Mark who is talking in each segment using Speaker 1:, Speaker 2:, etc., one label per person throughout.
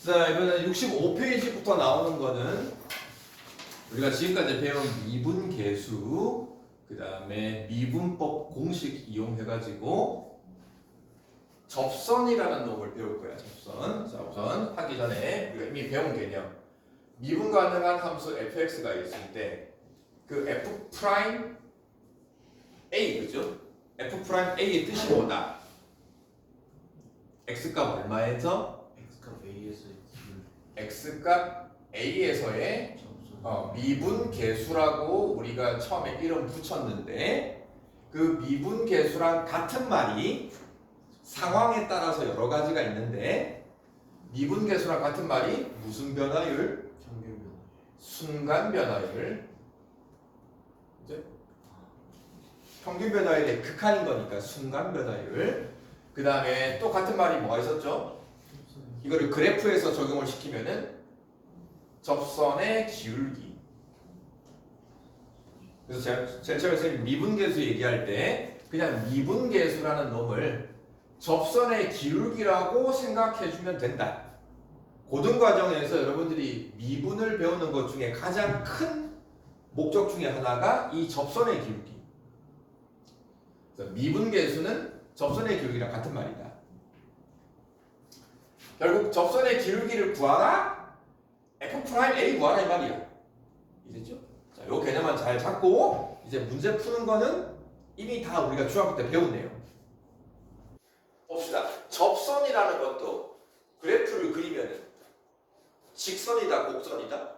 Speaker 1: 자, 이번엔 65페이지부터 나오는 거는 우리가 지금까지 배운 미분계수, 그 다음에 미분법 공식 이용해가지고 접선이라는 놈을 배울 거야. 접선. 자, 우선 하기 전에 우리가 이미 배운 개념. 미분 가능한 함수 fx가 있을 때 그 f 프라임 a, 그죠? f 프라임 a의 뜻이 뭐다? x값 얼마에서?
Speaker 2: x값 a에서
Speaker 1: x값 a에서의 미분계수라고 우리가 처음에 이름 붙였는데 그 미분계수랑 같은 말이 상황에 따라서 여러 가지가 있는데 미분계수랑 같은 말이 무슨 변화율?
Speaker 2: 평균
Speaker 1: 순간 변화율. 이제 평균 변화율의 극한인 거니까 순간 변화율. 그 다음에 또 같은 말이 뭐가 있었죠? 이거를 그래프에서 적용을 시키면은 접선의 기울기. 그래서 제가 처음에 선생님 미분계수 얘기할 때 그냥 미분계수라는 놈을 접선의 기울기라고 생각해주면 된다. 고등과정에서 여러분들이 미분을 배우는 것 중에 가장 큰 목적 중에 하나가 이 접선의 기울기. 그래서 미분계수는 접선의 기울기랑 같은 말이다. 결국 접선의 기울기를 구하라, f 프라임 a 구하라 이 말이야. 이제죠? 자, 요 개념만 잘 잡고 이제 문제 푸는 거는 이미 다 우리가 중학교 때 배운 내용. 봅시다. 접선이라는 것도 그래프를 그리면은 직선이다, 곡선이다?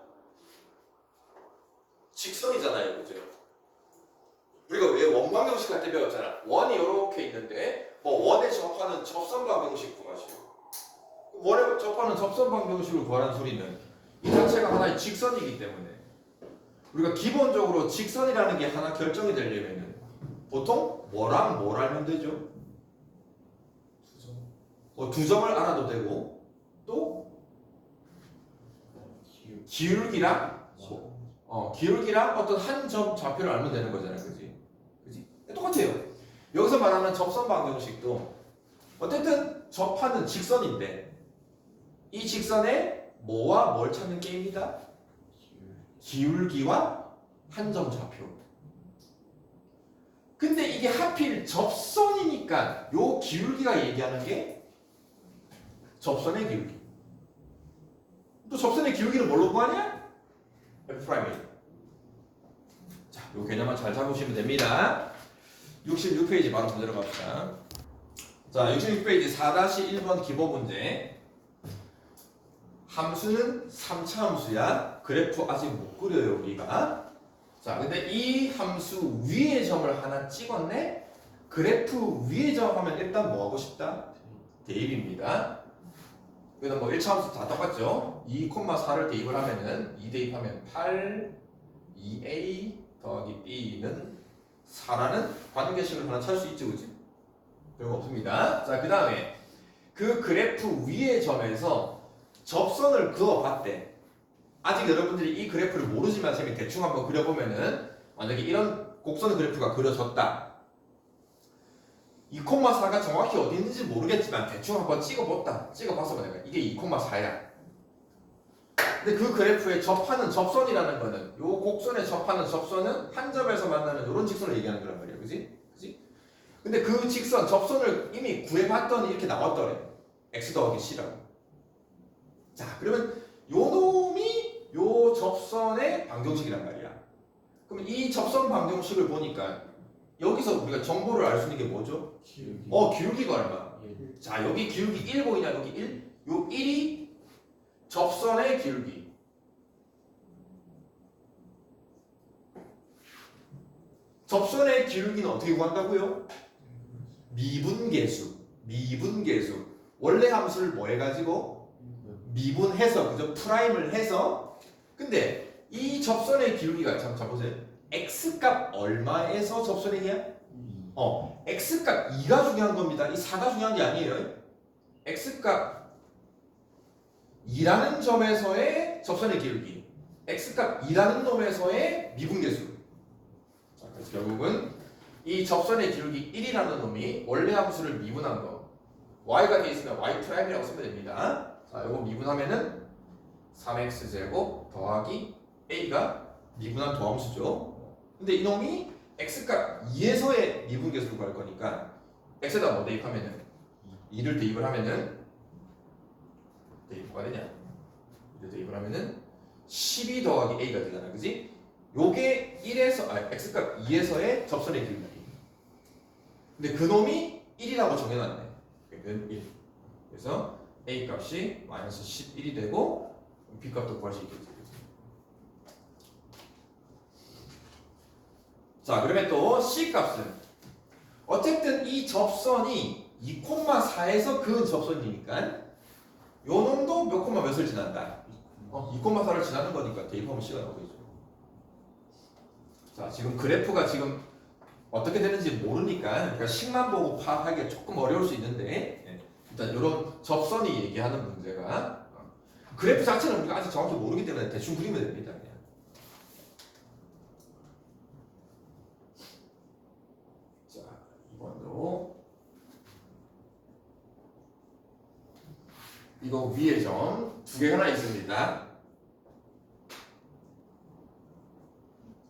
Speaker 1: 직선이잖아요, 그죠? 우리가 왜 원방정식 할 때 배웠잖아. 원이 이렇게 있는데 뭐 원에 접하는 접선 방정식 구하시오. 원에 접하는 접선 방정식을 구하라는 소리는 이 자체가 하나의 직선이기 때문에 우리가 기본적으로 직선이라는 게 하나 결정이 되려면은 보통 뭐랑 뭘 알면 되죠? 두 점을 알아도 되고 또 기울기랑 기울기랑 어떤 한 점 좌표를 알면 되는 거잖아요, 그지? 똑같아요. 여기서 말하는 접선 방정식도 어쨌든 접하는 직선인데 이 직선에 뭐와 뭘 찾는 게임이다? 기울기와 한 점 좌표. 근데 이게 하필 접선이니까 요 기울기가 얘기하는 게 접선의 기울기. 또 접선의 기울기는 뭘로 구하냐? f 프라임. 자, 요 개념만 잘 잡으시면 됩니다. 66페이지 바로 문제로 갑시다. 자, 66페이지 4-1번 기본 문제. 함수는 3차 함수야. 그래프 아직 못 그려요, 우리가. 자, 근데 이 함수 위에 점을 하나 찍었네? 그래프 위에 점 하면 일단 뭐 하고 싶다? 대입입니다. 그래서 뭐 1차 함수 다 똑같죠? 2,4를 대입을 하면은 2 대입하면 8, 2a 더하기 b는 4라는 관계식을 하나 찾을 수 있죠, 그치? 별거 없습니다. 자, 그 다음에 그 그래프 위의 점에서 접선을 그어봤대. 아직 여러분들이 이 그래프를 모르지만 쌤이 대충 한번 그려보면은 만약에 이런 곡선 그래프가 그려졌다. 2,4가 정확히 어디 있는지 모르겠지만 대충 한번 찍어봤어 내가. 이게 2,4야. 근데 그 그래프에 접하는 접선이라는 거는 요 곡선에 접하는 접선은 한 점에서 만나는 이런 직선을 얘기하는 거란 말이야, 그지? 근데 그 직선 접선을 이미 구해봤더니 이렇게 나왔더래. x 더하기 c라고. 자, 그러면 요 놈이 요 접선의 방정식이란 말이야. 그럼 이 접선 방정식을 보니까 여기서 우리가 정보를 알 수 있는 게 뭐죠?
Speaker 2: 기울기
Speaker 1: 기울기가 얼마? 자, 여기 기울기 1 보이냐? 여기 1? 요 1이 접선의 기울기. 접선의 기울기는 어떻게 구한다고요? 미분계수. 원래 함수를 뭐 해가지고? 미분해서, 그죠? 프라임을 해서. 근데 이 접선의 기울기가 자 보세요. x값 얼마에서 접선이냐? x값 2가 중요한 겁니다. 이 4가 중요한 게 아니에요. x값 2라는 점에서의 접선의 기울기, x값 2라는 놈에서의 미분계수. 자, 그래서 결국은 이 접선의 기울기 1이라는 놈이 원래 함수를 미분한 거, y가 돼 있으면 y 프라임이라고 쓰면 됩니다. 자, 요거 미분하면은 3x제곱 더하기 a가 미분한 도함수죠. 근데 이놈이 x값 2에서의 미분계수를 구할 거니까 x에다 뭐 대입하면은 2를 대입을 하면은 뭐가 되냐? 2를 대입을 하면은 12 더하기 a가 되잖아, 그지? 요게 1에서 x값 2에서의 접선의 길이. 근데 그놈이 1이라고 정해놨네. 그러면 1. 그래서 a 값이 마이너스 11이 되고 b 값도 구할 수 있겠지. 자, 그러면 또 c 값은 어쨌든 이 접선이 2,4에서 그은 접선이니까 요 놈도 몇 콤마 몇을 지난다. 2,4를 지나는 거니까 대입하면 c가 나오겠죠. 자, 지금 그래프가 지금 어떻게 되는지 모르니까 그러니까 식만 보고 파악하기가 조금 어려울 수 있는데 일단 이런 접선이 얘기하는 문제가 그래프 자체는 우리가 아직 정확히 모르기 때문에 대충 그리면 됩니다. 그냥. 자, 2번으로 이거 위에 점 두 개 하나 있습니다.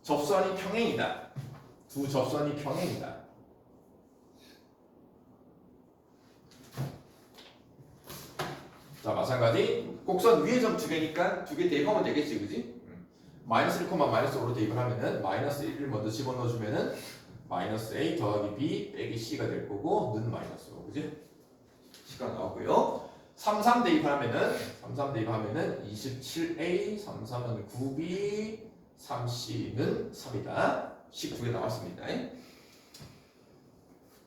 Speaker 1: 접선이 평행이다. 두 접선이 평행이다. 자, 마찬가지 곡선 위에 점 두 개니까 두 개 대입하면 되겠지, 그지? 마이너스 1, 마이너스 5로 대입을 하면은 마이너스 1을 먼저 집어넣어주면은 마이너스 a 더하기 b 빼기 c가 될 거고 는 마이너스 5, 그지? c가 나오고요. 3 대입하면은 27a, 3은 9b, 3c는 3이다. 식 두 개 나왔습니다.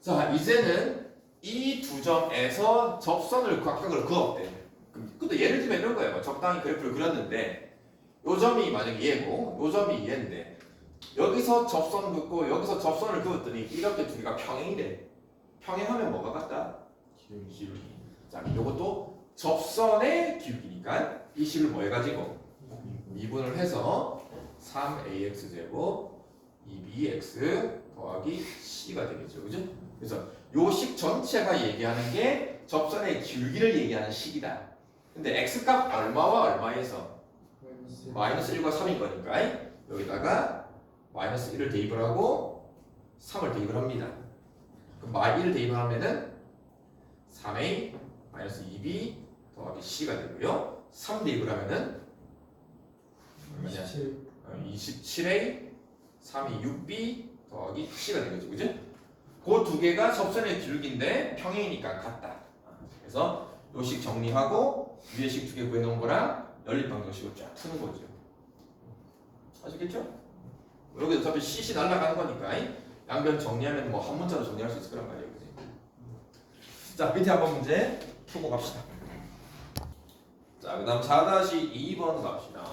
Speaker 1: 자, 이제는 이 두 점에서 접선을 각각을 그었대. 근데 예를 들면 이런 거예요. 적당히 그래프를 그렸는데 요 점이 만약에 얘고 요 점이 얘인데 여기서 접선 긋고 여기서 접선을 그었더니 이렇게 두 개가 평행이래. 평행하면 뭐가 같다? 기울기. 자, 요것도 접선의 기울기니까 이 식을 뭐 해가지고 미분을 해서 3ax제곱 2bx 더하기 c가 되겠죠, 그죠? 그래서 요 식 전체가 얘기하는 게 접선의 기울기를 얘기하는 식이다. 근데 x값 얼마와 얼마에서 마이너스 1과 3인 거니까 여기다가 마이너스 1을 대입을 하고 3을 대입을 합니다. 그럼 1을 대입을 하면은 3a 마이너스 2b 더하기 c가 되고요. 3 대입을 하면은 얼마냐? 27a 3이 6b 더하기 c가 되겠죠, 그죠? 그 두 개가 접선의 기울기인데 평행이니까 같다. 그래서 요 식 정리하고 위에 식 두 개 구해놓은 거랑 연립방정식을 쫙 푸는 거죠. 아시겠죠? 여기 어차피 cc 날라가는 거니까 양변 정리하면 뭐 한 문자로 정리할 수 있을 거란 말이에요, 그지? 자, 밑에 한번 문제 푸고 갑시다. 자, 그 다음 4-2번 갑시다.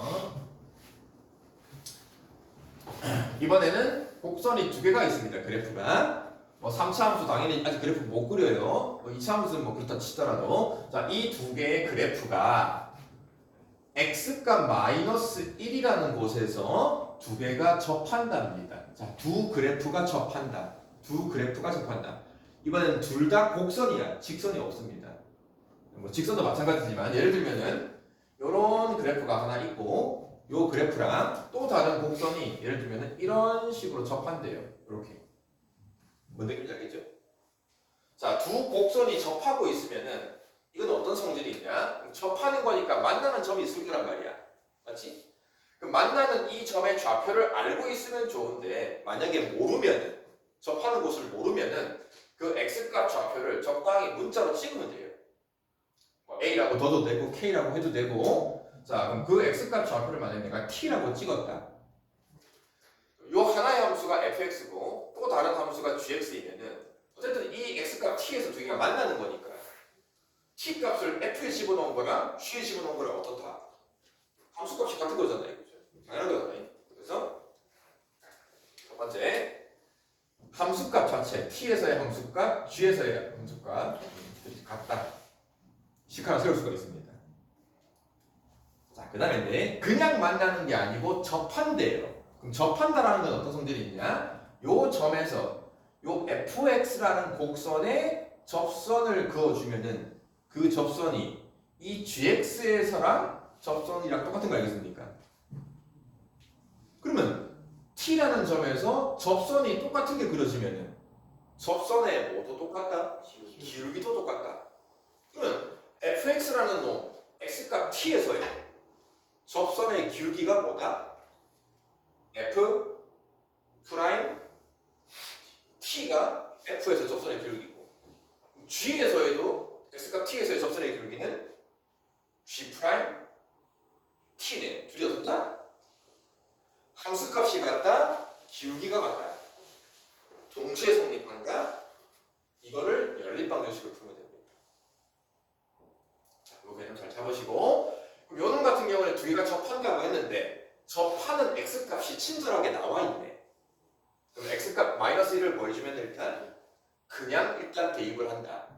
Speaker 1: 이번에는 곡선이 두 개가 있습니다. 그래프가 뭐 3차 함수 당연히 아직 그래프 못 그려요. 2차 함수는 뭐 그렇다 치더라도 자, 이 두 개의 그래프가 x값 마이너스 1이라는 곳에서 두 개가 접한답니다. 자, 두 그래프가 접한다. 두 그래프가 접한다. 이번에는 둘 다 곡선이야. 직선이 없습니다. 뭐 직선도 마찬가지지만 예를 들면은 요런 그래프가 하나 있고 요 그래프랑 또 다른 곡선이 예를 들면은 이런 식으로 접한대요. 이렇게. 뭔 느낌인지 알겠죠? 자, 두 곡선이 접하고 있으면은 이건 어떤 성질이 있냐? 접하는 거니까 만나는 점이 있을 거란 말이야. 맞지? 그럼 만나는 이 점의 좌표를 알고 있으면 좋은데 만약에 모르면은 접하는 곳을 모르면은 그 x값 좌표를 적당히 문자로 찍으면 돼요. 뭐 a라고 둬도 되고 k라고 해도 되고. 자, 그럼 그 x값 좌표를 만약에 내가 t라고 찍었다. 요 하나의 함수가 fx고 또 다른 함수가 gx이면은 어쨌든 이 x값 t에서 두 개가 만나는 거니까 t 값을 f에 집어넣은 거랑 g에 집어넣은 거랑 어떻다? 함수값이 같은 거잖아요, 그죠? 당연한 거잖아요. 그래서 첫 번째 함수값 자체 t에서의 함수값, g에서의 함수값 같다. 식 하나 세울 수가 있습니다. 자, 그 다음에 그냥 만나는 게 아니고 접한대요. 그럼 접한다라는 건 어떤 성질이 있냐? 요 점에서 요 fx라는 곡선에 접선을 그어주면은 그 접선이 이 gx에서랑 접선이랑 똑같은 거 알겠습니까? 그러면 t라는 점에서 접선이 똑같은 게 그려지면은 접선의 뭐도 똑같다? 기울기도 똑같다. 그러면 fx라는 놈 x값 t에서의 접선의 기울기가 뭐다? f 프라임 t가 f에서 접선의 기울기고 g에서에도 x값 t에서의 접선의 기울기는 g 프라임 t네. 둘이 어떻다? 함수값이 같다, 기울기가 같다. 동시에 성립한다. 이거를 연립방정식을 풀면 됩니다. 자, 이 개념 잘 잡으시고, 그럼 요놈 같은 경우는 두 개가 접한다고 했는데 접하는 x값이 친절하게 나와 있네. 그럼 x값 마이너스 1을 보여주면 일단 일단 대입을 한다.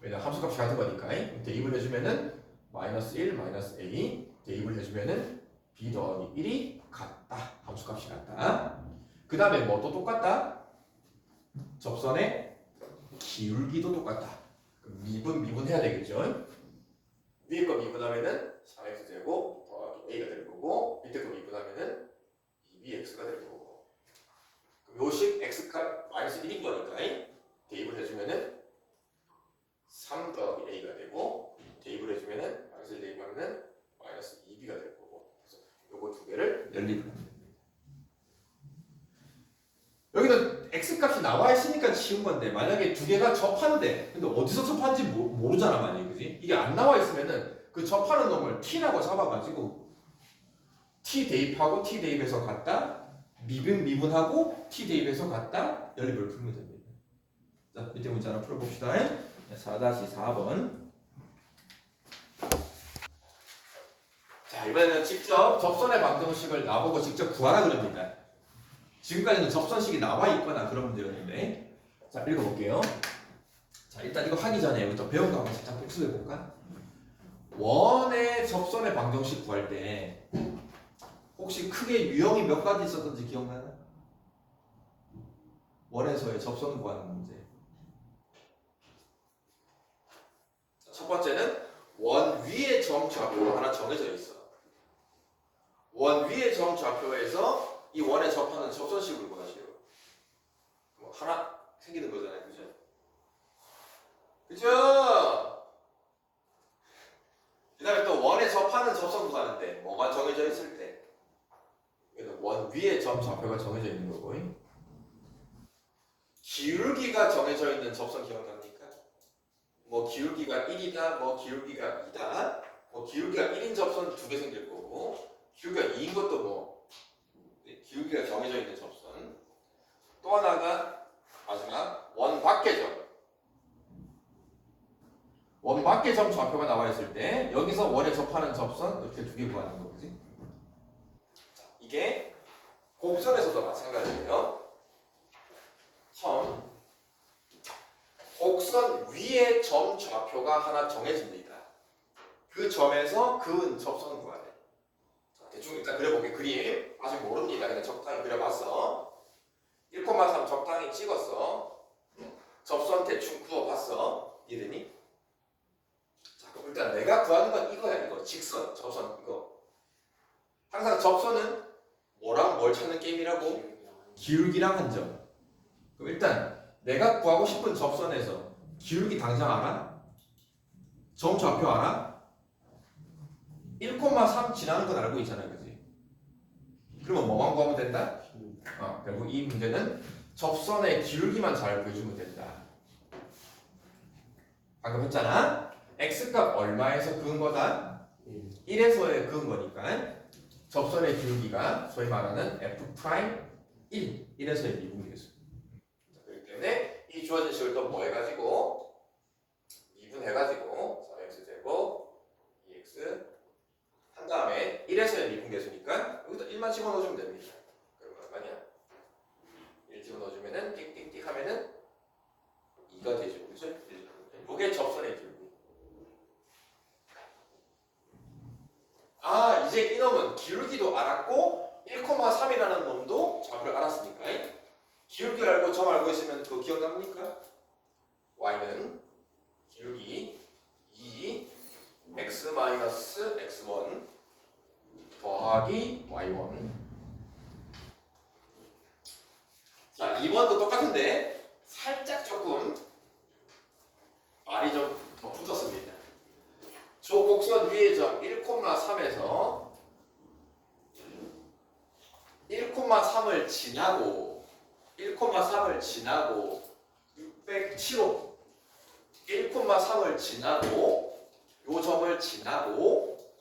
Speaker 1: 왜냐면 함수값이 같은 거니까. 대입을 해주면은 마이너스 1, 마이너스 a 대입을 해주면은 b 더하기 1이 같다. 함수값이 같다. 그 다음에 뭐도 똑같다? 접선의 기울기도 똑같다. 미분 해야 되겠죠? 위에 거 미분하면은 4x제곱 더하기 a가 될 거고 밑에 거 미분하면은 2bx가 될 거고 요식 x값 마이너스 1인 거니까 대입을 해주면은 3 더하기 a가 되고 대입을 해주면은 마이너스 1 대입하면은 마이너스 2b가 될 거고 그래서 요거 두 개를 연립을 합니다. 여기는 x값이 나와 있으니까 쉬운 건데 만약에 두 개가 접하는데 근데 어디서 접하는지 모르잖아 만약에 그지? 이게 안 나와 있으면은 그 접하는 놈을 t라고 잡아가지고 t 대입하고 t 대입해서 같다 미분하고 t 대입해서 같다 연립을 풀면 됩니다. 자 밑에 문제 하나 풀어봅시다. 4-4번. 자 이번에는 직접 접선의 방정식을 나보고 직접 구하라 그럽니다. 지금까지는 접선식이 나와 있거나 그런 문제였는데 자 읽어볼게요. 자 일단 이거 하기 전에 부터 배운 거 한번 살짝 복습해 볼까? 원의 접선의 방정식 구할 때 혹시 크게 유형이 몇 가지 있었던지 기억나나? 원에서의 접선 구하는 문제. 첫 번째는 원 위의 점 좌표가 하나 정해져 있어. 원 위의 점 좌표에서 이 원에 접하는 접선식을 구하시오. 뭐 하나 생기는 거잖아요, 그죠? 그죠? 그다음에 또 원에 접하는 접선 구하는데 뭐가 정해져 있을 때, 원 위에 점 좌표가 정해져 있는 거고, 기울기가 정해져 있는 접선 기억납니까? 뭐 기울기가 1이다, 뭐 기울기가 2다, 뭐 기울기가 1인 접선 두 개 생길 거고, 기울기가 2인 것도 뭐 기울기가 정해져 있는 접선. 또 하나가 마지막 원 밖의 점. 원 밖의 점 좌표가 나와 있을 때 여기서 원에 접하는 접선 이렇게 두 개 구하는 거지. 이게 곡선에서도 마찬가지예요. 처음 곡선 위에 점 좌표가 하나 정해집니다. 그 점에서 그은 접선 구하래. 대충 일단 그려볼게. 그림 아직 모릅니다. 그냥 적당히 그려봤어. 1,3 적당히 찍었어. 접선 대충 그어봤어. 이해되니? 자 그럼 일단 내가 구하는 건 이거야. 이거 직선 접선 이거. 항상 접선은 뭐랑 뭘 찾는 게임이라고? 기울기랑 한 점. 그럼 일단 내가 구하고 싶은 접선에서 기울기 당장 알아? 점 좌표 알아? 1,3 지나는 건 알고 있잖아, 그지? 그러면 뭐만 구하면 된다? 결국 이 문제는 접선의 기울기만 잘 구해주면 된다. 방금 했잖아? x값 얼마에서 그은 거다? 1에서의 그은 거니까 접선의 기울기가 소위 말하는 f'1, 1에서의 미분계수. 그렇기 때문에 이 주어진 식을 또 뭐 해가지고 미분해가지고 4x제곱 2x 한 다음에 1에서의 미분계수니까 여기다 1만 집어넣어주면 됩니다. 그러면 얼마냐? 1 집어넣어주면은 띡띡띡 하면은 2가 되죠. 그죠? 이게 접선의 기울기. 아 이제 이놈은 기울기도 알았고 1,3이라는 놈도 좌표를 알았으니까 기울기를 알고 점 알고 있으면 그거 기억납니까? y는 기울기 2 x-x1 더하기 y1. 자, 2번도 똑같은데 살짝 조금 말이 좀 더 붙었습니다. 저 곡선 위의 점 1,3에서 1,3을 지나고 607호 1,3을 지나고 요 점을 지나고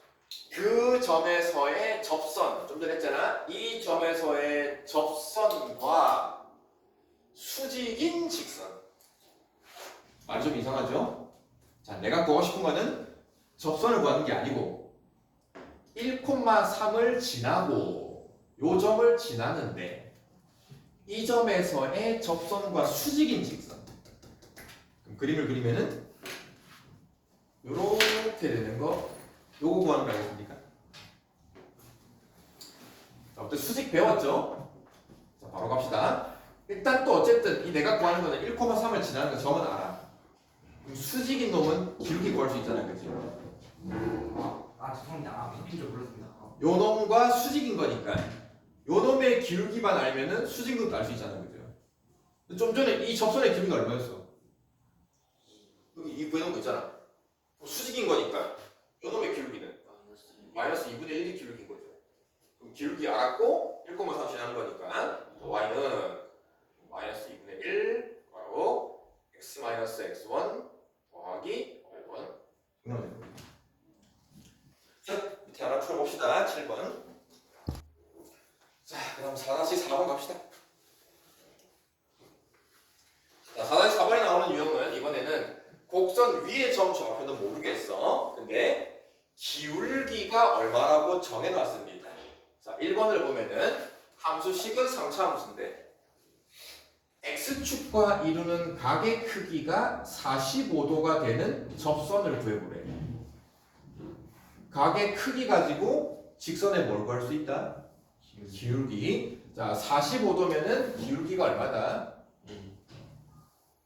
Speaker 1: 그 점에서의 접선 좀 전에 했잖아. 이 점에서의 접선과 수직인 직선. 말이 좀 이상하죠? 자, 내가 구하고 싶은 거는 접선을 구하는 게 아니고 1,3을 지나고 요 점을 지나는데 이 점에서의 접선과 수직인 직선. 그럼 그림을 그리면은 요렇게 되는 거 요거 구하는 거 알겠습니까? 자, 어때 수직 배웠죠? 자, 바로 갑시다. 일단 또 어쨌든 이 내가 구하는 거는 1,3을 지나는 거 점은 알아. 그럼 수직인 놈은 기울기 구할 수 있잖아요, 그치?
Speaker 2: 죄송합니다. 바뀐 줄 몰랐습니다.
Speaker 1: 요 놈과 수직인 거니까 요 놈의 기울기만 알면은 수직인 것도 알 수 있잖아요, 그죠? 좀 전에 이 접선의 기울기가 얼마였어? 여기 이 구해놓은 거 있잖아. 수직인 거니까 요 놈의 기울기는 마이너스 2분의 1이 기울기인 거죠. 그럼 기울기 알았고 1,3 지나는 거니까 y는 마이너스 2분의 1 바로 x 마이너스 x1 더하기 y1 정답입니다. 자, 밑에 하나 풀어봅시다. 7번. 자, 그럼 4-4번 갑시다. 자, 4-4번에 나오는 유형은 이번에는 곡선 위의 점 좌표는 모르겠어. 근데 기울기가 얼마라고 정해놨습니다. 자, 1번을 보면은 함수식은 3차 함수인데 x축과 이루는 각의 크기가 45도가 되는 접선을 구해보래. 각의 크기 가지고 직선에 뭘 구할 수 있다? 기울기. 자, 45도면은 기울기가 얼마다?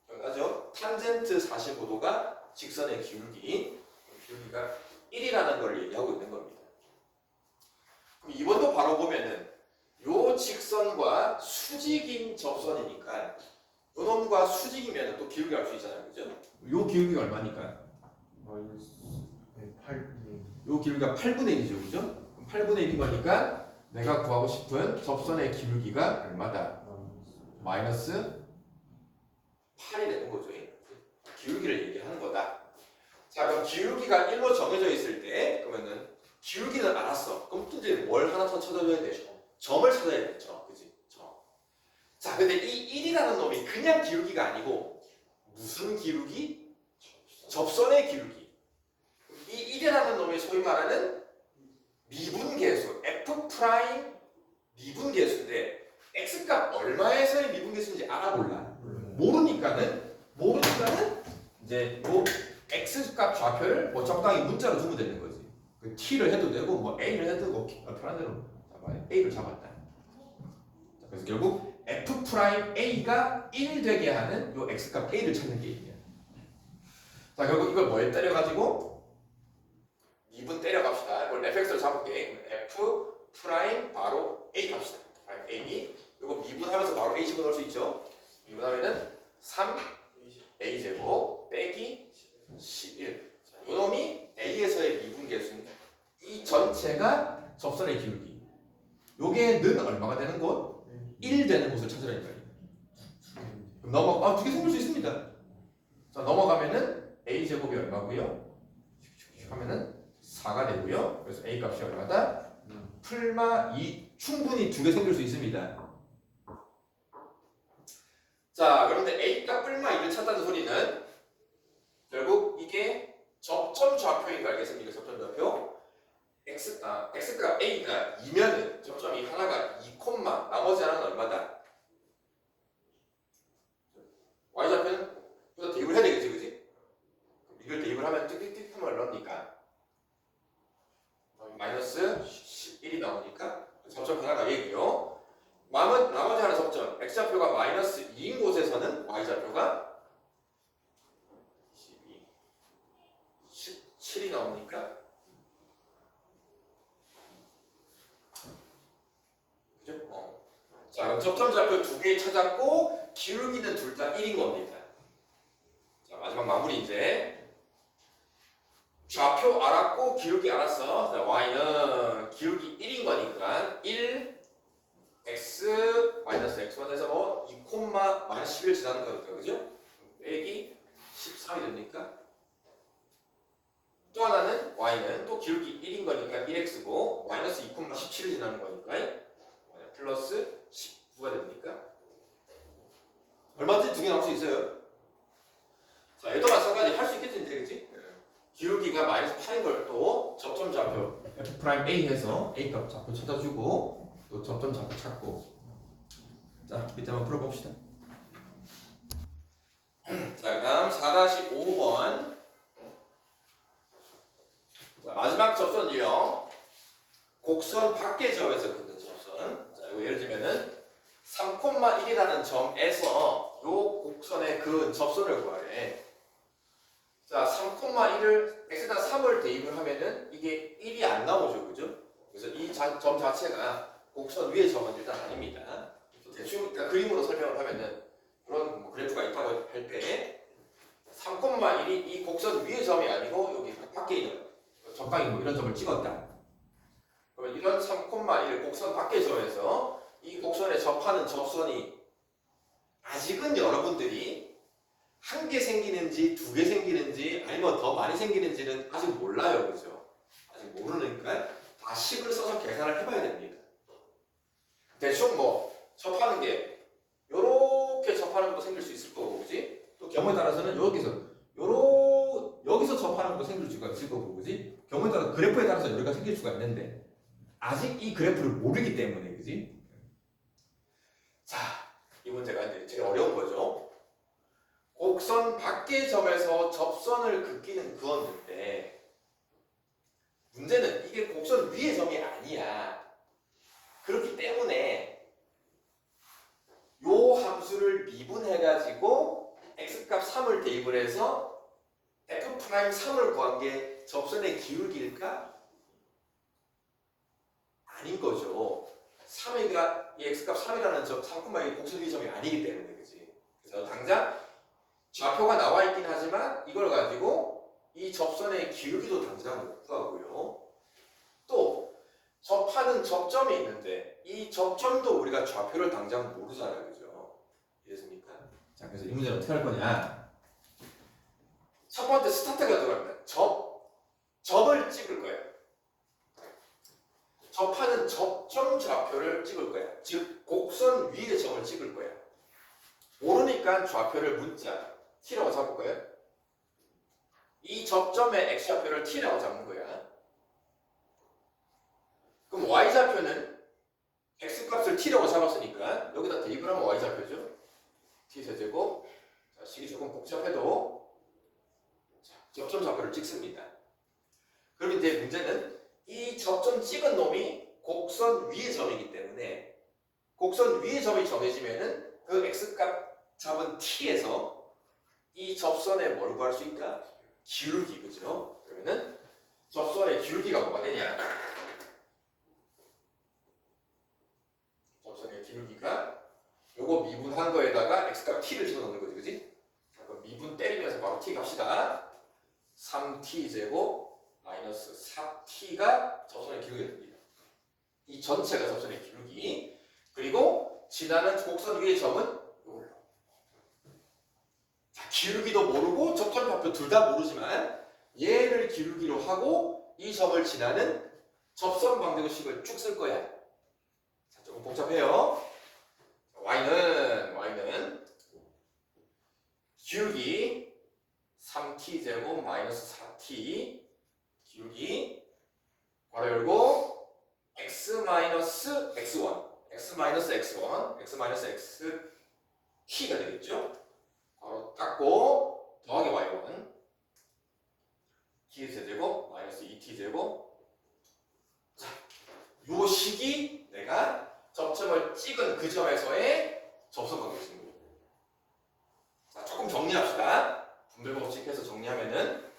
Speaker 1: 기억나죠? 탄젠트 45도가 직선의 기울기. 기울기가 1이라는 걸 얘기하고 있는 겁니다. 그럼 이번도 바로 보면은 요 직선과 수직인 접선이니까 요 놈과 수직이면 또 기울기 알 수 있잖아요, 그죠? 요 기울기가 얼마니까? 요 기울기가 8분의 1이죠, 그죠? 그럼 8분의 1인 거니까 내가 구하고 싶은 접선의 기울기가 얼마다? 마이너스 8이 되는 거죠. 기울기를 얘기하는 거다. 자, 그럼 기울기가 1로 정해져 있을 때 그러면은 기울기는 알았어. 그럼 또 이제 뭘 하나 더 찾아줘야 되죠? 점을 찾아야 되죠. 그지? 점. 자, 근데 이 1이라는 놈이 그냥 기울기가 아니고 무슨 기울기? 접선의 기울기. 이 1이라는 놈이 소위 말하는 미분계수, f 프라임 미분계수인데 x값 얼마에서의 미분계수인지 알아볼라. 모르니까는 이제 요 x값 좌표를 뭐 적당히 문자로 주면 되는 거지. 그 t를 해도 되고 뭐 a를 해도 되고 편한 대로 잡아요. a를 잡았다. 자, 그래서 결국 f 프라임 a가 1 되게 하는 요 x값 a를 찾는 게임이야. 자, 결국 이걸 뭐에 때려가지고 미분 때려갑시다. 이걸 fx를 잡을게. f 프라임 바로 a 갑시다. 프라임 a. 이거 미분하면서 바로 a 집어넣을 수 있죠. 미분하면은 3a 제곱 빼기 11. 자, 요 놈이 a에서의 미분계수입니다. 이 전체가 접선의 기울기. 요게는 얼마가 되는 곳? 1 되는 곳을 찾으라니까요. 그럼 두 개 생길 수 있습니다. 자, 넘어가면은 a 제곱이 얼마고요? 하면은 4가 되고요. 그래서 a 값이 얼마다? 풀마 2 충분히 두 개 생길 수 있습니다. 자, 그런데 a 값 풀마 2를 찾다는 소리는 결국 이게 접점 좌표인 거 알겠습니까? 접점 좌표. x값 a가 2면은 접점이 하나가 2, 나머지 하나는 얼마다? y 좌표는 여기다 대입을 해야 되겠지, 그지? 이걸 대입을 하면 띡띡띡 하면 얼마입니까? 마이너스 11이 나오니까 접점 하나가 얘기요. 나머지 하나 접점 x좌표가 마이너스 2인 곳에서는 y좌표가 12, 17이 나오니까 자, 그럼 접점좌표 두 개 찾았고 기울기는 둘 다 1인 겁니다. 자, 마지막 마무리 이제. 좌표 알았고 기울기 알았어. 자, y는 기울기 1인 거니까 1 x 마이너스 x1 해서 뭐 2, 마이너스 11 지나는 거니까 그죠? 빼기 13이 됩니까? 또 하나는 y는 또 기울기 1인 거니까 1x고 마이너스 2, 17을 지나는 거니까 플러스 19가 됩니까? 얼마든지 두 개 나올 수 있어요. 자, 얘도 마찬가지 할 수 있겠지 이제 그치? 기울기가 마이너스 8인 걸 또 접점 좌표 F'A 해서 A값 좌표 찾아주고 또 접점 좌표 찾고. 자, 밑에 한번 풀어봅시다. 자, 그 다음 4-5번. 자, 마지막 접선 유형. 곡선 밖의 점에서 긋는 접선. 자, 이거 예를 들면은 3,1이라는 점에서 요 곡선에 그은 접선을 구하래. 자, 3,1을 x에다 3을 대입을 하면은 이게 1이 안 나오죠, 그죠? 그래서 이 점 자체가 곡선 위의 점은 일단 아닙니다. 대충 그림으로 설명을 하면은 그런 뭐 그래프가 있다고 할 때 3,1이 이 곡선 위의 점이 아니고 여기 밖에 있는 적당히 뭐 이런 점을 찍었다. 그러면 이런 3,1 곡선 밖의 점에서 이 곡선에 접하는 접선이 아직은 여러분들이 한 개 생기는지 두 개 생기는지 아니면 더 많이 생기는지는 아직 몰라요, 그죠? 아직 모르니까 다 식을 써서 계산을 해봐야 됩니다. 대충 뭐 접하는 게 요렇게 접하는 것도 생길 수 있을 거고, 그지? 또 경우에 따라서는 여기서 접하는 것도 생길 수가 있을 거고, 그지? 경우에 따라 그래프에 따라서 여기가 생길 수가 있는데 아직 이 그래프를 모르기 때문에, 그지? 자, 이 문제가 이제 제일 어려운 거죠. 곡선 밖의 점에서 접선을 그었는데 문제는 이게 곡선 위의 점이 아니야. 그렇기 때문에 요 함수를 미분해가지고 x값 3을 대입을 해서 f'3을 구한 게 접선의 기울기일까? 아닌 거죠. 3이 x값 3이라는 점 3,2 곡선 위의 점이 아니기 때문에, 그지? 그래서 당장 좌표가 나와 있긴 하지만 이걸 가지고 이 접선의 기울기도 당장 못 구하고요. 또 접하는 접점이 있는데 이 접점도 우리가 좌표를 당장 모르잖아요, 그죠? 이해됐습니까? 자, 그래서 이 문제는 어떻게 할 거냐? 첫 번째 스타트가 들어갑니다. 접을 찍을 거예요. 접하는 접점 좌표를 찍을 거야. 즉 곡선 위에 점을 찍을 거야. 모르니까 좌표를 문자 t라고 잡을 거예요. 이 접점의 x좌표를 t라고 잡는 거야. 그럼 y좌표는 x값을 t라고 잡았으니까 여기다 대입을 하면 y좌표죠. t세제곱. 자, 식이 조금 복잡해도 접점 좌표를 찍습니다. 그럼 이제 문제는 이 접점 찍은 놈이 곡선 위의 점이기 때문에 곡선 위의 점이 정해지면은 그 x값 잡은 t에서 이 접선에 뭘 구할 수 있다? 기울기, 그죠? 그러면은 접선의 기울기가 뭐가 되냐? 접선의 기울기가 요거 미분한 거에다가 x값 t를 집어넣는 거지, 그지? 그럼 미분 때리면서 바로 t 갑시다. 3t 제곱 마이너스 4t가 접선의 기울기가 됩니다. 이 전체가 접선의 기울기. 그리고 지나는 곡선 위의 점은 이걸로. 자, 기울기도 모르고 접점좌표 둘 다 모르지만 얘를 기울기로 하고 이 점을 지나는 접선 방정식을 쭉 쓸 거야. 자, 조금 복잡해요. y는 기울기 3t 제곱 마이너스 4t 기울기 괄호 열고 x 마이너스 x1 x 마이너스 x1 x 마이너스 x t가 되겠죠. 괄호 닫고 더하기 y1 t 세제곱 마이너스 2t 제곱. 자, 요 식이 내가 접점을 찍은 그 점에서의 접선 방정식입니다. 자, 조금 정리합시다. 분배 법칙해서 정리하면은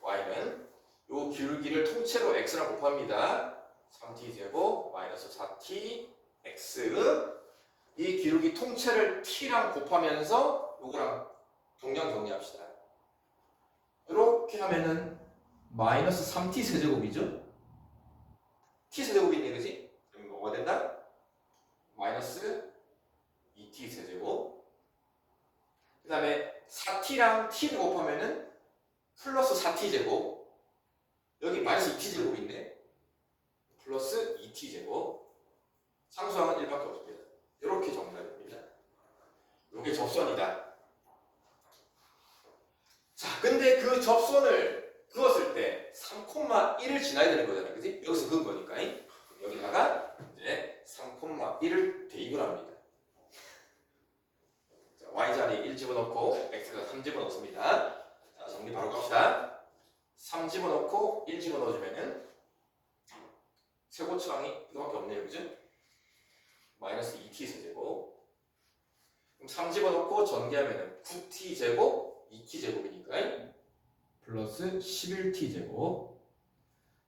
Speaker 1: y는 요 기울기를 통째로 x랑 곱합니다. 3t 제곱 마이너스 4t x. 이 기울기 통째를 t랑 곱하면서 요거랑 동량 정리합시다. 이렇게 하면은 마이너스 3t 세제곱이죠? t 세제곱이네, 그지? 그럼 뭐가 된다? 마이너스 2t 세제곱. 그 다음에 4t랑 t를 곱하면은 플러스 4t 제곱. 여기 마이너스 2t 제곱이 있네. 플러스 2t 제곱. 상수항은 1밖에 없습니다. 이렇게 정리가 됩니다. 이게 접선이다. 자, 근데 그 접선을 그었을 때 3,1을 지나야 되는 거잖아요. 그지? 여기서 그은 거니까. 여기다가 이제 3,1을 대입을 합니다. 자, y자리에 1 집어넣고 x가 3 집어넣습니다. 자, 정리 바로 갑시다. 3 집어넣고 1 집어넣어주면은 최고차항이 이거밖에 없네요. 그죠? 마이너스 2t 세제곱. 그럼 3 집어넣고 전개하면은 9t 제곱 2t 제곱이니까 플러스 11t 제곱.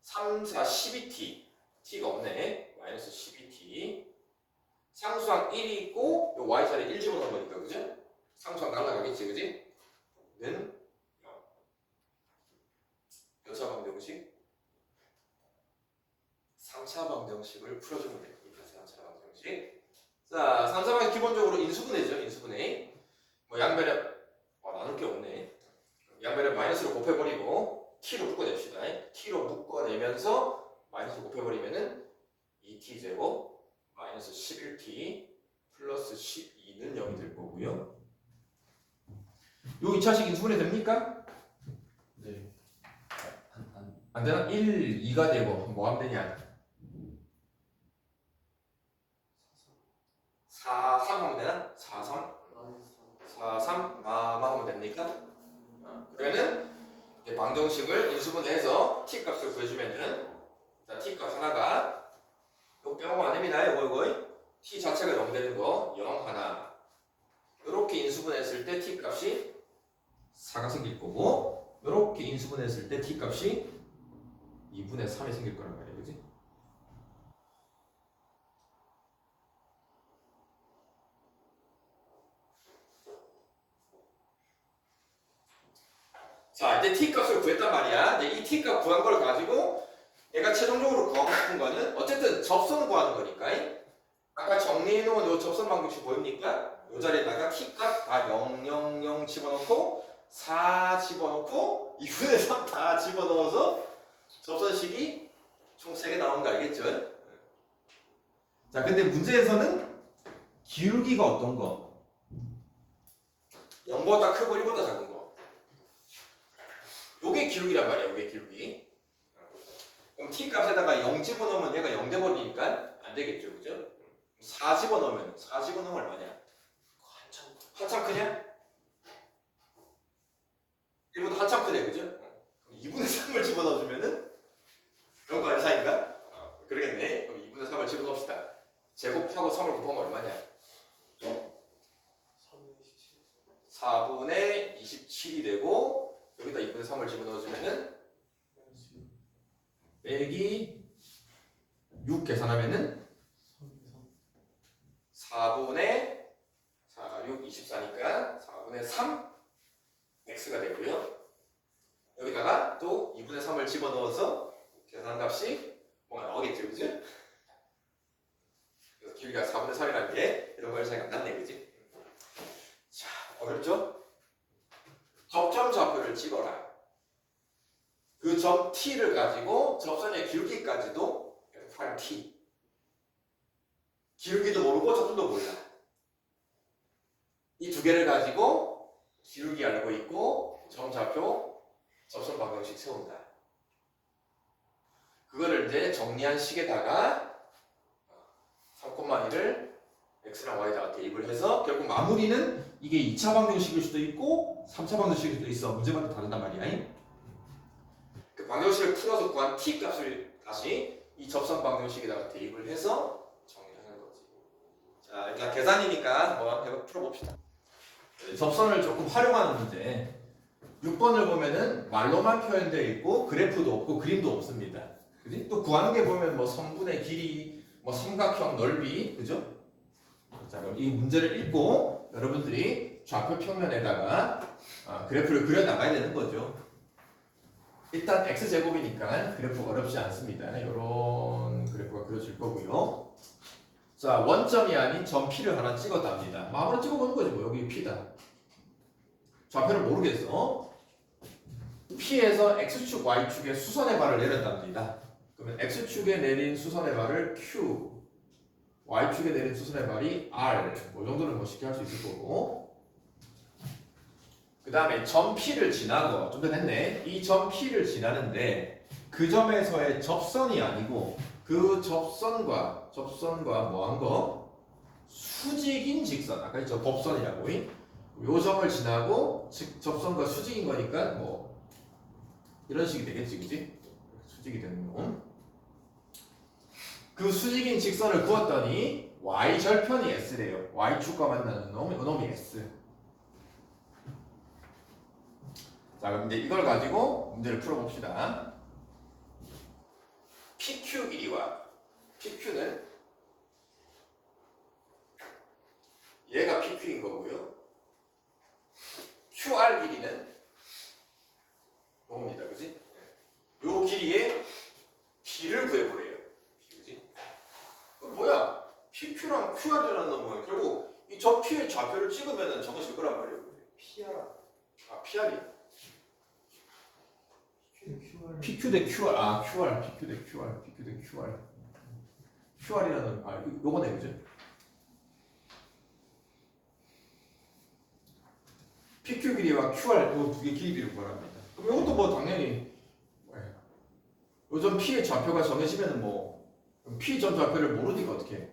Speaker 1: 3, 4, 12t. t가 없네. 마이너스 12t. 상수항 1이 있고 요 y자리에 1 집어넣은 거니까 그죠? 상수항 날라가겠지 그지? 는 0. 몇 차 방정식? 3차 방정식을 풀어주면 됩니다. 3차 방정식. 자, 3차 방정식 기본적으로 인수분해죠. 인수분해. 뭐 양변에 나눌 게 없네. 양변에 마이너스로 곱해버리고 t로 묶어냅시다. t로 묶어내면서 마이너스로 곱해버리면은 2t 제곱 마이너스 11t 플러스 12는 0이 될 거고요. 요 2차식 인수분해 됩니까?
Speaker 2: 네.
Speaker 1: 안 되나? 1, 2가 되고 뭐 하면 되냐? 4, 3 하면 되나? 4, 3? 4, 3? 하면 됩니까? 그러면은 이제 방정식을 인수분해해서 t 값을 구해주면은 자, t 값 하나가 이거 빼먹으면 안 됩니다. 이거 t 자체가 0 되는 거 0 하나 이렇게 인수분해했을 때 t 값이 4가 생길 거고 이렇게 인수분해했을 때 t 값이 2분의 3이 생길 거란 말이에요. 그지? 자, 이제 t 값을 구했단 말이야. 이제 이 t 값 구한 걸 가지고 얘가 최종적으로 구하고 싶은 거는 어쨌든 접선 구하는 거니까. 아까 정리해놓은 요 접선 방정식 보입니까? 요 자리에다가 t 값 다 0, 0, 0 집어넣고 4 집어넣고 2분의 3 다 집어넣어서 접선식이 총 3개 나오는 거 알겠죠? 자, 근데 문제에서는 기울기가 어떤 거? 0보다 크고 1보다 작은 거. 요게 기울기란 말이야. 요게 기울기. 그럼 t 값에다가 0 집어넣으면 얘가 0 돼버리니까 안 되겠죠. 그죠? 4 집어넣으면 얼마냐? 한참 크냐? 1보다 한참 크네. 그죠? 그럼 2분의 3을 집어넣어주면은 그런 거 아니 사인가? 그러겠네. 그럼 2분의 3을 집어넣읍시다. 제곱하고 3을 곱하면 얼마냐? 4분의 27이 되고 여기다 2분의 3을 집어넣어주면은 빼기 6 계산하면은 4분의 4, 6, 24니까 4분의 3 x가 되고요. 여기다가 또 2분의 3을 집어넣어서 계산값이 뭔가 나오겠죠. 그죠? 그래서 기울기가 4분의 3이라는 게 이런 걸 차이가 안 났네. 그지? 자, 어렵죠? 접점 좌표를 찍어라. 그 점 t를 가지고 접선의 기울기까지도 프라임 t. 기울기도 모르고 접점도 몰라. 이 두 개를 가지고 기울기 알고 있고 점 좌표 접선 방정식 세운다. 그거를 이제 정리한 식에다가 3,1을 x랑 y에다가 대입을 해서 결국 마무리는 이게 2차 방정식일 수도 있고 3차 방정식일 수도 있어. 문제마다 다르단 말이야. 그 방정식을 풀어서 구한 t 값을 다시 이 접선 방정식에다가 대입을 해서 정리하는 거지. 자, 일단 계산이니까 한번 풀어봅시다. 접선을 조금 활용하는 문제. 6번을 보면은 말로만 표현되어 있고 그래프도 없고 그림도 없습니다. 그지? 또 구하는 게 보면 뭐 선분의 길이, 뭐 삼각형 넓이, 그죠? 자, 그럼 이 문제를 읽고 여러분들이 좌표 평면에다가 그래프를 그려 나가야 되는 거죠. 일단 x제곱이니까 그래프 어렵지 않습니다. 이런 그래프가 그려질 거고요. 자, 원점이 아닌 점 P를 하나 찍었답니다. 아무나 찍어보는 거지 뭐. 여기 P다. 좌표를 모르겠어. P에서 X축, Y축에 수선의 발을 내렸답니다. 그러면 X축에 내린 수선의 발을 Q, Y축에 내린 수선의 발이 R. 뭐 정도는 뭐 쉽게 할 수 있을 거고. 그 다음에 점 P를 지나고, 좀 전에 했네. 이 점 P를 지나는데 그 점에서의 접선이 아니고 그 접선과 뭐한 거? 수직인 직선. 아까 했죠? 법선이라고. 요 점을 지나고 즉 접선과 수직인 거니까 뭐 이런 식이 되겠지, 그지? 수직이 되는 놈. 그 수직인 직선을 그었더니 y 절편이 s래요. y축과 만나는 놈, 이 놈이 s. 자, 그럼 이제 이걸 가지고 문제를 풀어봅시다. PQ 길이와 PQ는 얘가 PQ인 거고요. QR 길이는 요겁니다, 그지? 요 길이의 B를 구해보래요. 그지? 뭐야? PQ랑 QR이라는 놈은 결국 이 저 P의 좌표를 찍으면 적어질 거란 말이에요. PR. PR이. PQ 대 QR. QR. PQ 대 QR. PQ 대 QR. QR이라는 요거네, 그죠? PQ 길이와 QR 요 두 개 길이를 구하랍니다. 그럼 이것도 뭐 당연히 요즘 P의 좌표가 정해지면은 뭐 P 점 좌표를 모르니까 어떻게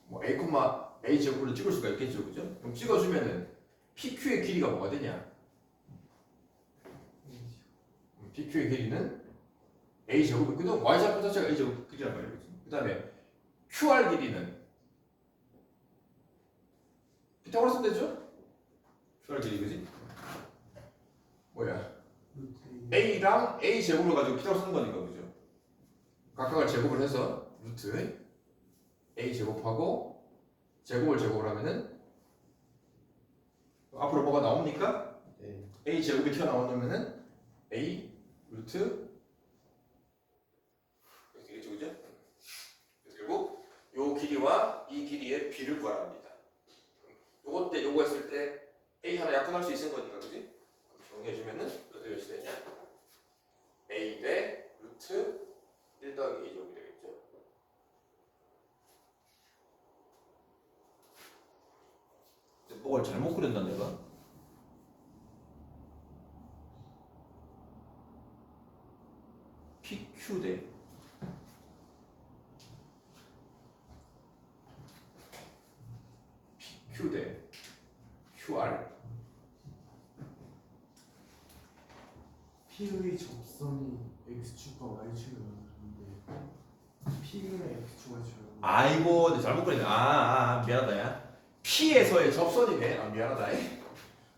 Speaker 1: 뭐 A, A 제곱으로 찍을 수가 있겠죠, 그죠? 그럼 찍어주면은 PQ의 길이가 뭐가 되냐? PQ의 길이는 A 제곱, 그냥 Y 좌표 자체가 A 제곱 길이란 말이에요. 그 다음에 QR 길이는 피타고라스 되죠? QR 길이, 그지? 뭐야? A랑 A 제곱을 가지고 피타고라스 쓰는 거니까, 그죠? 각각을 제곱을 해서 루트 A 제곱하고 제곱을 하면은 앞으로 뭐가 나옵니까? 네. A 제곱이 튀어나오면은 A 루트 이렇게 되겠죠, 그죠? 그리고 요 길이와 이 길이의 B를 구하랍니다. 요거 때 요거 했을 때 A 하나 약분할 수 있는 거니까, 그지? 정리해주면은 어떻게 몇이 되냐? A 대 루트 1 더하기 2 제곱이 되겠죠? 뭘 잘못 그렸나 내가? PQ 대 PQ 대 QR.
Speaker 2: P의 접선이 X축과 Y축을 만드는데 P는 X축, Y축을
Speaker 1: 아이고, 내가 잘못 그렸네. 미안하다, 야. P에서의 접선이네. 미안하다.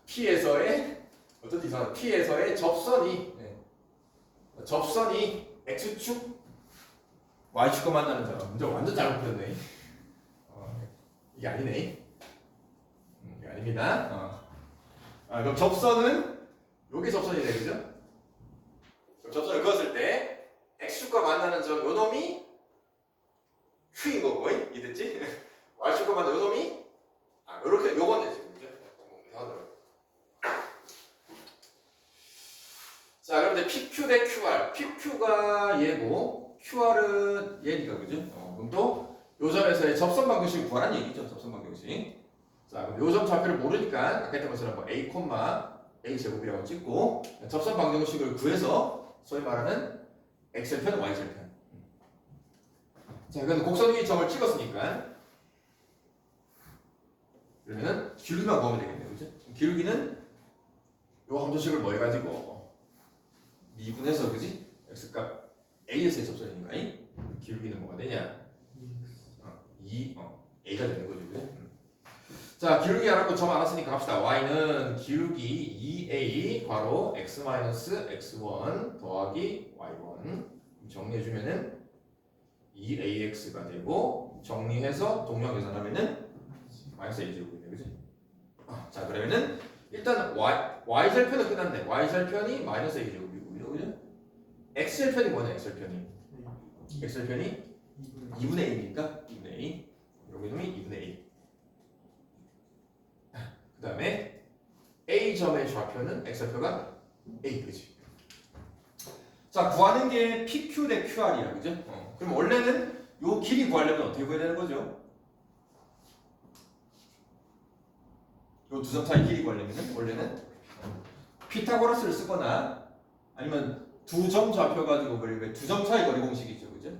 Speaker 1: P에서의 어쩐지 이상하다. P에서의 접선이 접선이 X축, Y축과 만나는 사람. 문제 완전 잘못 그렸네. 이게 아니네. 이게 아닙니다. 그럼 접선은 요게 접선이네, 그죠? 그럼 접선을 그었을 때 X축과 만나는 점 요놈이 Q인 거고, 이랬지? Y축과 만나는 요놈이 요렇게 요건데 지금, 그죠? 자, 그럼 이제 PQ 대 QR. PQ가 얘고 QR은 얘니까, 그죠? 그럼 또 요 점에서의 접선 방정식을 구하라는 얘기죠. 접선 방정식. 자, 그럼 요 점 좌표를 모르니까 아까 했던 것처럼 뭐 A, A 제곱이라고 찍고 접선 방정식을 구해서 소위 말하는 X절편, Y절편. 자, 이건 곡선 위의 점을 찍었으니까 그러면은 기울기만 구하면 되겠네요, 그죠? 기울기는 요 함수식을 뭐 해가지고 미분해서, 그지? X값 A에서의 접선이니까 기울기는 뭐가 되냐? 2, A가 되는 거죠, 그죠? 자, 기울기 알았고 점 알았으니까 갑시다. Y는 기울기 2A 괄호 X-X1 더하기 Y1 정리해주면은 2ax가 되고 정리해서 동량 계산하면은 마이너스 a제곱이네, 그지? 자, 그러면은 일단 y절편은 끝났네. y절편이 마이너스 a제곱이고, 그죠? x절편이 뭐냐? x절편이 x절편이 2분의 a니까 2분의 a. 여기 놈이 2분의 a. 그 다음에 a점의 좌표는 x좌표가 a, 그지? 자, 구하는 게 PQ 대 QR이야, 그죠? 그럼 원래는 요 길이 구하려면 어떻게 구해야 되는 거죠? 요 두 점 사이 길이 구하려면 원래는 피타고라스를 쓰거나 아니면 두 점 좌표 가지고 그리고 두 점 사이 거리 공식이죠, 그죠?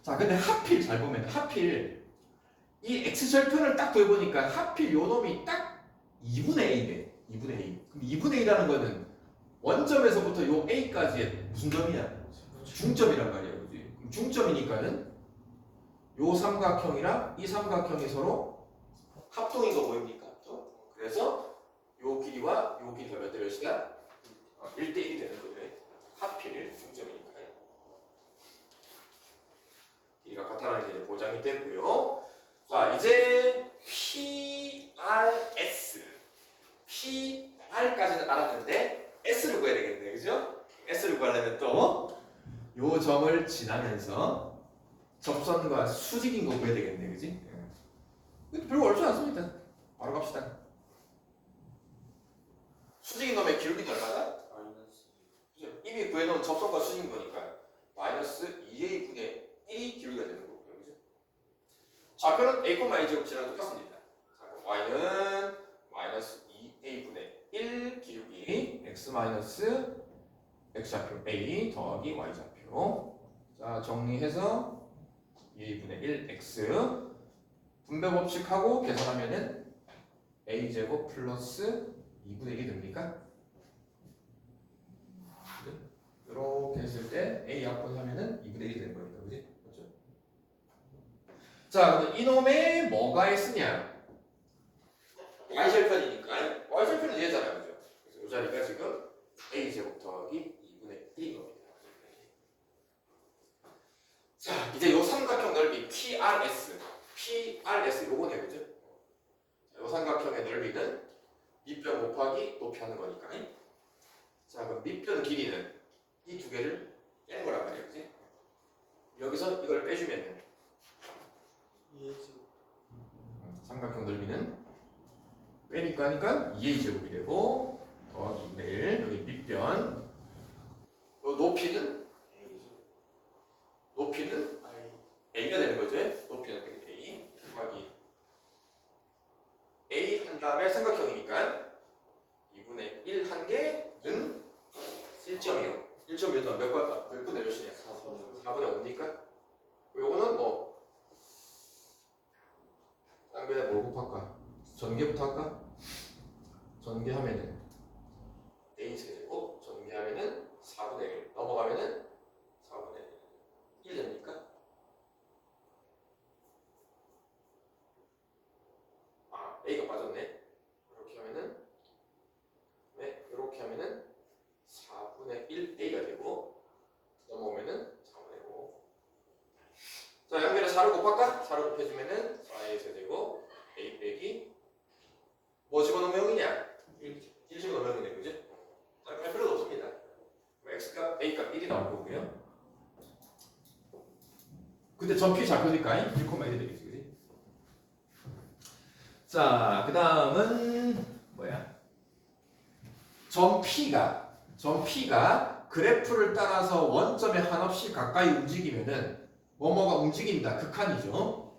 Speaker 1: 자, 근데 하필 잘 보면 하필 이 x절편을 딱 구해보니까 하필 요 놈이 딱 2분의 a네. 2분의 a. 그럼 2분의 a라는 거는 원점에서부터 요 a까지의 무슨 점이야? 중점이란 말이야, 그지? 그럼 중점이니까는 요 삼각형이랑 이 삼각형이 서로 합동인 거 보입니까? 그래서 요 길이와 요 길이가 몇 대 몇이다? 1대 1이 되는 거죠. 하필 중점이니까. 길이가 같다는 게 보장이 됐고요. 자, 이제 PR까지는 알았는데 S를 구해야 되겠네, 그죠? S를 구하려면 또 요 점을 지나면서 접선과 수직인 거 구해야 되겠네, 그지? 별거 어렵지 않습니다. 바로 갑시다. 수직인 놈의 기울기는 얼마다? 그죠? 이미 구해놓은 접선과 수직인 거니까 마이너스 2a 분의 1이 기울기가 되는 거고요, 그죠? 좌표는 a, y 제곱이랑 똑같습니다. 자, 그럼 y는 마이너스 2a 분의 1 기울기 x 마이너스 x좌표 a 더하기 y좌표. 자, 정리해서 2a분의 1x 분배 법칙하고 계산하면은 a제곱 플러스 2분의 1이 됩니까? 이렇게 했을 때 a 약분하면은 2분의 1이 되는 거니까, 그지? 맞죠? 자, 그럼 이놈의 뭐가 S냐? y절편이니까 y절편은 얘잖아요, 그죠? 그래서 이 자리가 지금 a제곱 더하기 2분의 1인 겁니다. 자, 이제 요 삼각형 넓이 PRS 요거네, 그죠? 요 삼각형의 넓이는 밑변 곱하기 높이 하는 거니까. 자, 그럼 밑변 길이는 이 두 개를 빼는 거란 말이야, 그지? 여기서 이걸 빼주면은 삼각형 넓이는 빼니까 하니까 2a 제곱이 되고 더하기 2분의 1 여기 밑변. 요 높이는 a가 되는 거죠. 높이는 a 더하기 a 한 다음에 삼각형이니까 2분의 1 한 개는 1.2요. 1.2도 몇 분의 몇이냐? 4분의 5니까. 요거는 뭐 쌍변에 뭘 곱할까? 전개부터 할까? 전개하면은 a 세제곱 전개하면은 4분의 1 넘어가면은 4분의 1 됩니까? a가 빠졌네. 이렇게 하면은 이렇게 하면은 4분의 1 a가 되고 넘어오면은 4분의 5. 자, 양변에 4를 곱할까? 4를 곱해주면은 4a 세제곱 a 빼기 뭐 집어넣으면 0이냐? 1 집어넣으면 0이네, 그지? 할 필요도 없습니다. x값 a값 1이 나올 거고요. 근데 점 P 좌표니까 1,1이 되겠지, 그지? 자, 그 다음은 뭐야? 점 P가 그래프를 따라서 원점에 한없이 가까이 움직이면은 뭐뭐가 움직인다. 극한이죠.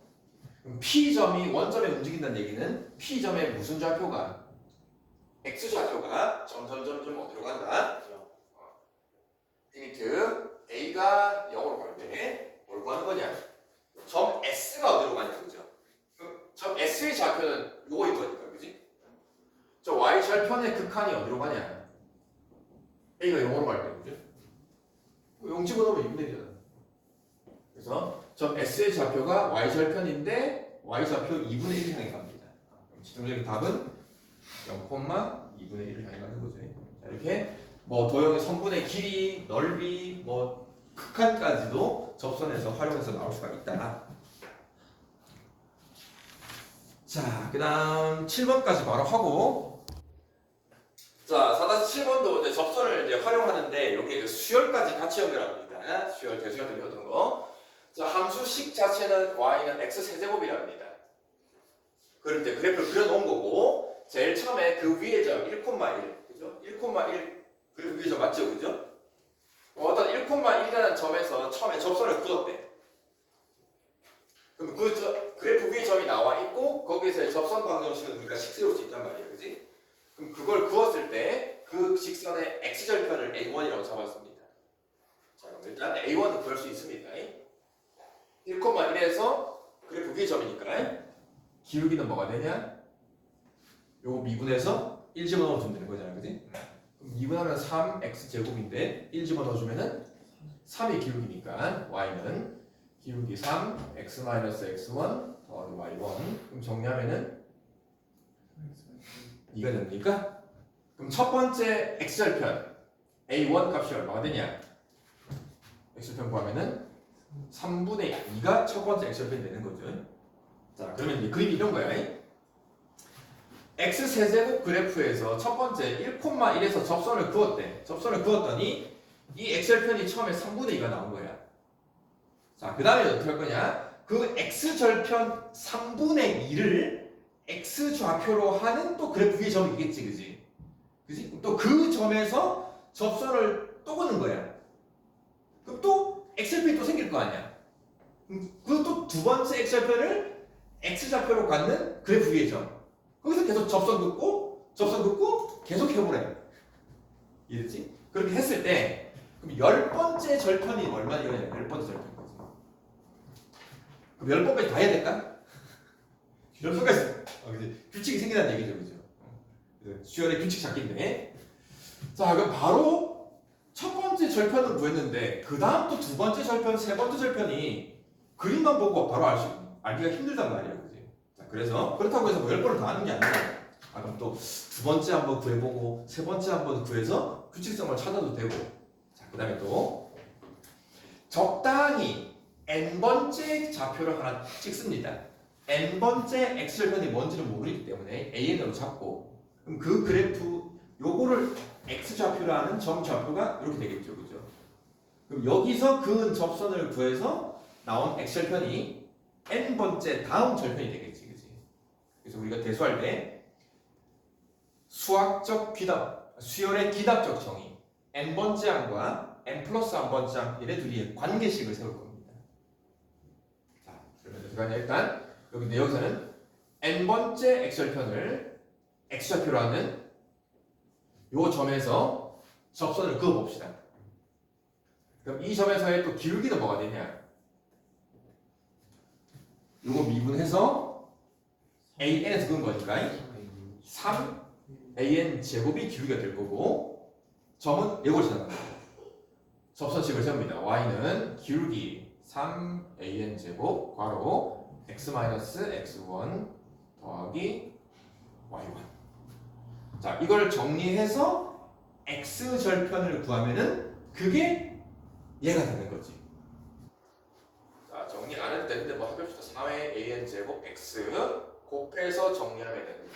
Speaker 1: 그럼 P점이 원점에 움직인다는 얘기는 P점의 무슨 좌표가? X좌표가 점점점점 어디로 간다? 리미트 A가 0으로 갈 때 뭘 구하는 거냐? 점 S가 어디로 가냐, 그죠? 점 S의 좌표는 요거인 거니까, 그지? 저 Y절편의 극한이 어디로 가냐? A가 0으로 갈 때, 그죠? 0 집어넣으면 2분의 1이잖아. 그래서 점 S의 좌표가 Y절편인데 Y좌표 2분의 1을 향해 갑니다. 지정적인 답은 0,2분의 1을 향해 가는 거죠. 자, 이렇게 뭐 도형의 선분의 길이, 넓이, 뭐 극한까지도 접선에서 활용해서 나올 수가 있다. 자, 그 다음 7번까지 바로 하고, 자, 4-7번도 이제 접선을 이제 활용하는데, 여기 이제 수열까지 같이 연결합니다. 수열, 대수열 배웠던 거. 자, 함수식 자체는 y는 x 세제곱이랍니다. 그럴 때 그래프를 그려놓은 거고, 제일 처음에 그 위에 점 1,1, 그죠? 1,1 그리고 위에 점 맞죠, 그죠? 어떤 1,1이라는 점에서 처음에 접선을 그었대. 그럼 그 그래프 위에 점이 나와 있고 거기에서 접선 방정식은 우리가 식세울 수 있단 말이에요, 그지? 그럼 그걸 그었을 때 그 직선의 x 절편을 a1이라고 잡았습니다. 자, 그럼 일단 a1은 구할 수 있습니다. 1,1에서 그래프 위에 점이니까 기울기는 뭐가 되냐? 요거 미분해서 1 집어넣어주면 되는 거잖아요, 그지? 그럼 미분하면 3x 제곱인데 1 집어넣어주면은 3이 기울기니까 y는 기울기 3 x-x1 더하기 y1. 그럼 정리하면은 2가 됩니까? 그럼 첫 번째 x절편 a1 값이 얼마가 되냐? x절편 구하면은 3분의 2가 첫 번째 x절편이 되는 거죠. 자, 그러면 이제 그림이 이런 거야. x 세제곱 그래프에서 첫 번째 1,1에서 접선을 그었대. 접선을 그었더니 이 x절편이 처음에 3분의 2가 나온 거야. 자, 그 다음에 어떻게 할 거냐? 그 x절편 3분의 2를 x좌표로 하는 또 그래프 위에 점이 있겠지, 그지? 그지? 또 그 점에서 접선을 또 그는 거야. 그럼 또 x절편이 또 생길 거 아니야? 그또 두 번째 x절편을 x좌표로 갖는 그래프 위의 점. 거기서 계속 접선 긋고 계속 해보래. 이해됐지? 그렇게 했을 때 그럼 10번째 절편이 얼마나 이거냐? 10번째 절편. 그럼 10번까지 다 해야 될까? 10번까지 규칙이 생긴다는 얘기죠, 그죠? 그래서 수열의 규칙 찾기인데, 자, 그럼 바로 첫 번째 절편은 구했는데 그 다음 또 두 번째 절편, 세 번째 절편이 그림만 보고 바로 알기가 힘들단 말이에요, 그지? 자, 그래서 그렇다고 해서 뭐 10번을 다 하는 게 아니라, 그럼 또 두 번째 한번 구해보고 세 번째 한번 구해서 규칙성을 찾아도 되고, 자, 그 다음에 또 적당히 n번째 좌표를 하나 찍습니다. n번째 x절편이 뭔지는 모르기 때문에 an으로 잡고, 그럼 그 그래프 요거를 x좌표로 하는 점 좌표가 이렇게 되겠죠, 그죠? 그럼 여기서 그은 접선을 구해서 나온 x절편이 n번째 다음 절편이 되겠지, 그지? 그래서 우리가 대수할 때 수학적 귀답, 수열의 귀답적 정의 n번째 항과 n 플러스 1번째 항 얘네 둘이 관계식을 세울 겁니다. 그러니까 일단 여기서는 n번째 x절편을 x좌표로 하는 요 점에서 접선을 그어봅시다. 그럼 이 점에서의 또 기울기는 뭐가 되냐? 요거 미분해서 an에서 그은 거니까 3an 제곱이 기울기가 될 거고, 점은 이걸 찾는 거예요. 접선식을 세웁니다. y는 기울기 3an 제곱 괄호 x-x1 더하기 y1. 자, 이걸 정리해서 x절편을 구하면은 그게 얘가 되는 거지. 자, 정리 안 해도 되는데 뭐 해봅시다. 3의 an 제곱 x 곱해서 정리하면은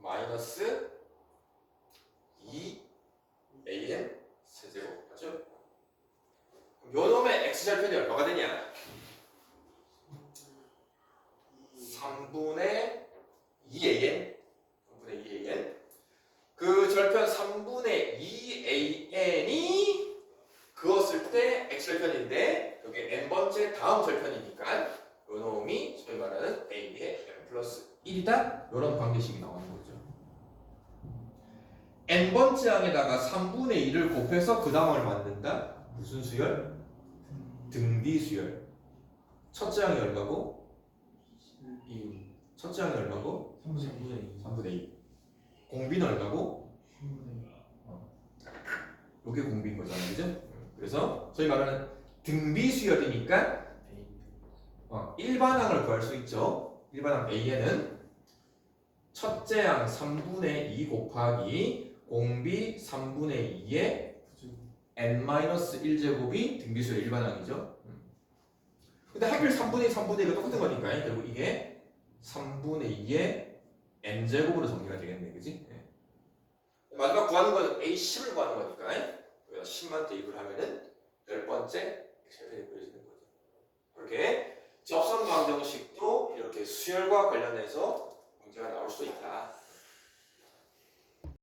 Speaker 1: 마이너스 2an 세제곱 맞죠? 요 놈의 x절편이 얼마가 되냐? 3분의 2an 그 절편 3분의 2an이 그었을 때 x절편인데 여기 n번째 다음 절편이니까 요 놈이 소위 말하는 a의 n 플러스 1이다? 이런 관계식이 나오는 거죠. n번째 항에다가 3분의 2를 곱해서 그 다음을 만든다? 무슨 수열? 등비 수열. 첫째 항이 얼마고? 2. 첫째 항이 얼마고? 3분의 2. 공비는 얼마고? 10분의 2. 요게 공비인 거잖아요, 그죠? 그래서 소위 말하는 등비 수열이니까 일반항을 구할 수 있죠. 일반항 A에는 첫째 항 3분의 2 곱하기 공비 3분의 2의 n-1제곱이 등비수의 일반항이죠. 근데 하필 3분의 2, 3분의 2가 똑같은 거니까 결국 이게 3분의 2의 n제곱으로 정리가 되겠네, 그지? 마지막 구하는 건 A10을 구하는 거니까 여기다 10만 대입을 하면은 10번째 엑셀펜이 그려지는 거죠. 이렇게 접선 방정식도 이렇게 수열과 관련해서 문제가 나올 수 있다.